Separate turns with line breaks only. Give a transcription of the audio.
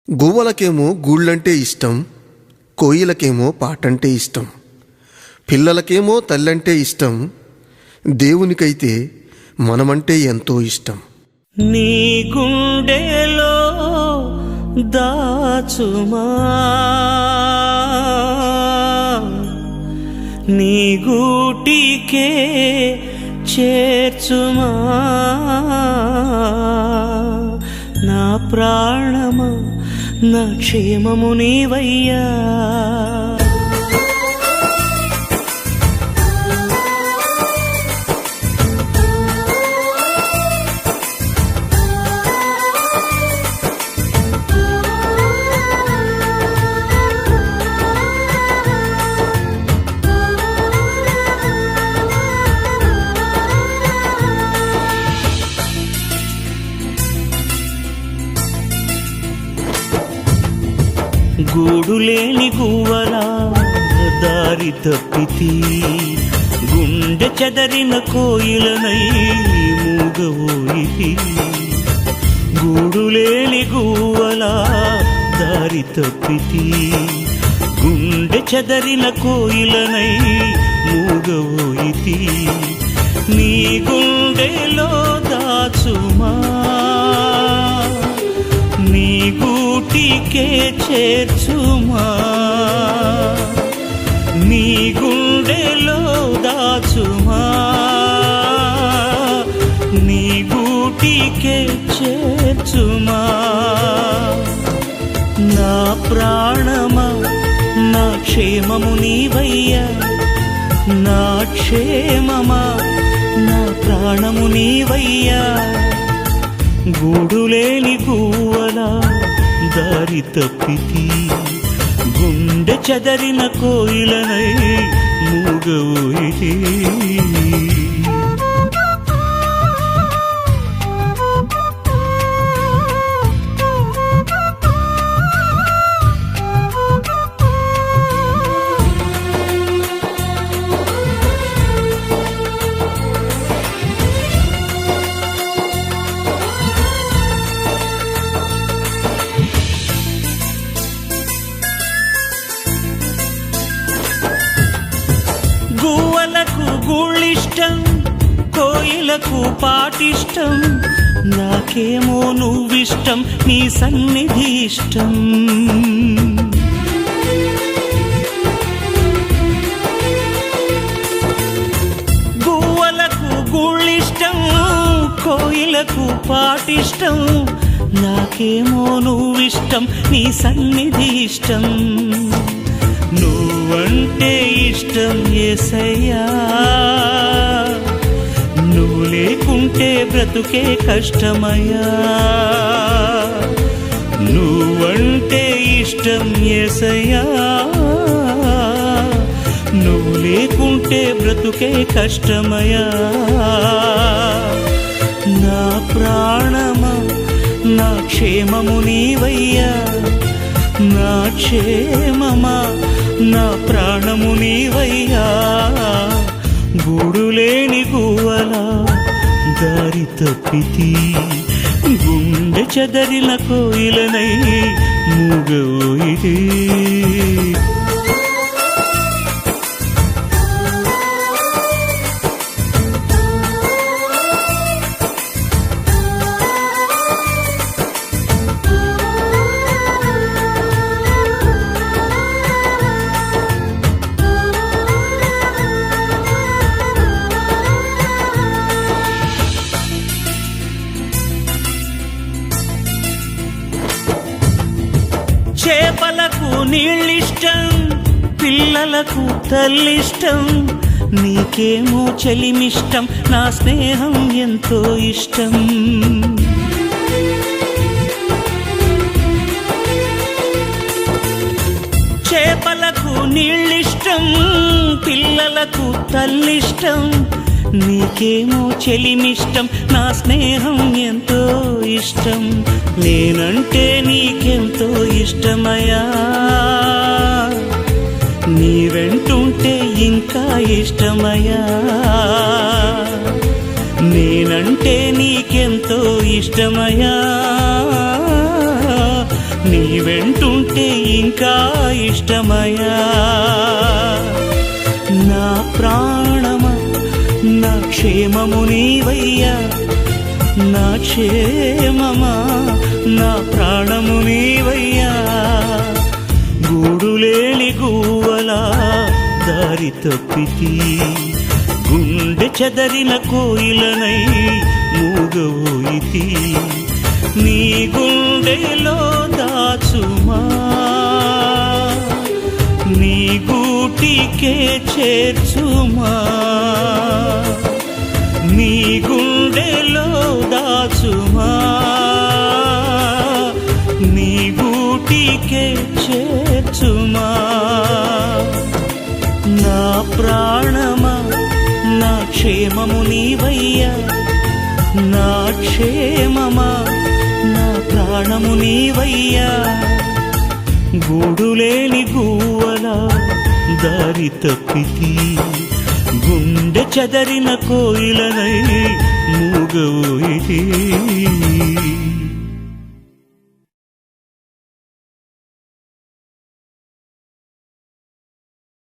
గువ్వలకేమో గూళ్ళంటే ఇష్టం, కోయిలకేమో పాటంటే ఇష్టం, పిల్లలకేమో తల్లంటే ఇష్టం, దేవునికైతే మనమంటే ఎంతో ఇష్టం.
నీ గుండెలో దాచుమా, నీ గూటికే చేర్చుమా, నా ప్రాణమా నా క్షేమము నీవయ్యా. గూడులేని గువ్వలా దారి తప్పితి, గుండె చెదరిన కోయిలనై మూగవోయితి. గూడులేని గువ్వలా దారి తప్పితి, గుండె చెదరిన కోయిలనై మూగవోయితి. నీ గుండెలో దాచుమా, నీ గూటికే చేర్చుమా, నీ గుండెలో దాచుమా, నీ గూటికే చేర్చుమా, నా ప్రాణమా నా క్షేమము నీవయ్యా, నా క్షేమమా నా ప్రాణము నీవయ్యా. గూడులేని గువ్వలా దారి తప్పితి, గుండె చెదరిన కోయిలనై మూగవోయితి. గువ్వలకు గూళ్ళిష్టం, కోయిలకు పాటిష్టం, నాకేమో నువ్విష్టం, నీ సన్నిధి ఇష్టం. గువ్వలకు గూళ్ళిష్టం, కోయిలకు పాటిష్టం, నాకేమో నువ్విష్టం, నీ సన్నిధి ఇష్టం. నువ్వంటే ఇష్టం యేసయ్యా, నువ్వు లేకుంటే బ్రతుకే కష్టమయ్యా. నువ్వంటే ఇష్టం యేసయ్యా, నువ్వు లేకుంటే బ్రతుకే కష్టమయ్యా. నా ప్రాణమా నా క్షేమము నీవయ్యా, నా క్షేమమా నా ప్రాణము నీవయ్యా. గూడులేని గువ్వలా దారి తప్పితి, గుండె చెదరిన కోయిలనై మూగవోయితి. చేపలకు నీళ్ళిష్టం, పిల్లలకు తల్లిష్టం, నీకేమో చెలిమిష్టం, నా స్నేహం ఎంతో ఇష్టం. చేపలకు నీళ్ళిష్టం, పిల్లలకు తల్లిష్టం, నీకేమో చెలిమిష్టం, నా స్నేహం ఎంతో ఇష్టం. నేనంటే నీకెంతో ఇష్టమయ్యా, నీ వెంటుంటే ఇంకా ఇష్టమయ్యా. నేనంటే నీకెంతో ఇష్టమయ్యా, నీ వెంటుంటే ఇంకా ఇష్టమయ్యా. నా ప్రాణమా నా క్షేమము నీవయ్యా, నా క్షేమమా నా ప్రాణము నీవయ్యా. గూడులేని గువ్వలా దారి తప్పితి, గుండె చెదరిన కోయిలనై మూగవోయితి. నీ గుండెలో దాచుమా, నీ గూటికే చేర్చుమా. నీ గుండెలో దాచుమా, నీ గూటికే చేర్చుమా. నా ప్రాణమా నా క్షేమము నీవయ్యా, నా క్షేమమా నా ప్రాణము నీవయ్యా. గూడులేని గువ్వలా దారి తప్పితి, గుండె చెదరిన కోయిలనై మూగవోయితి.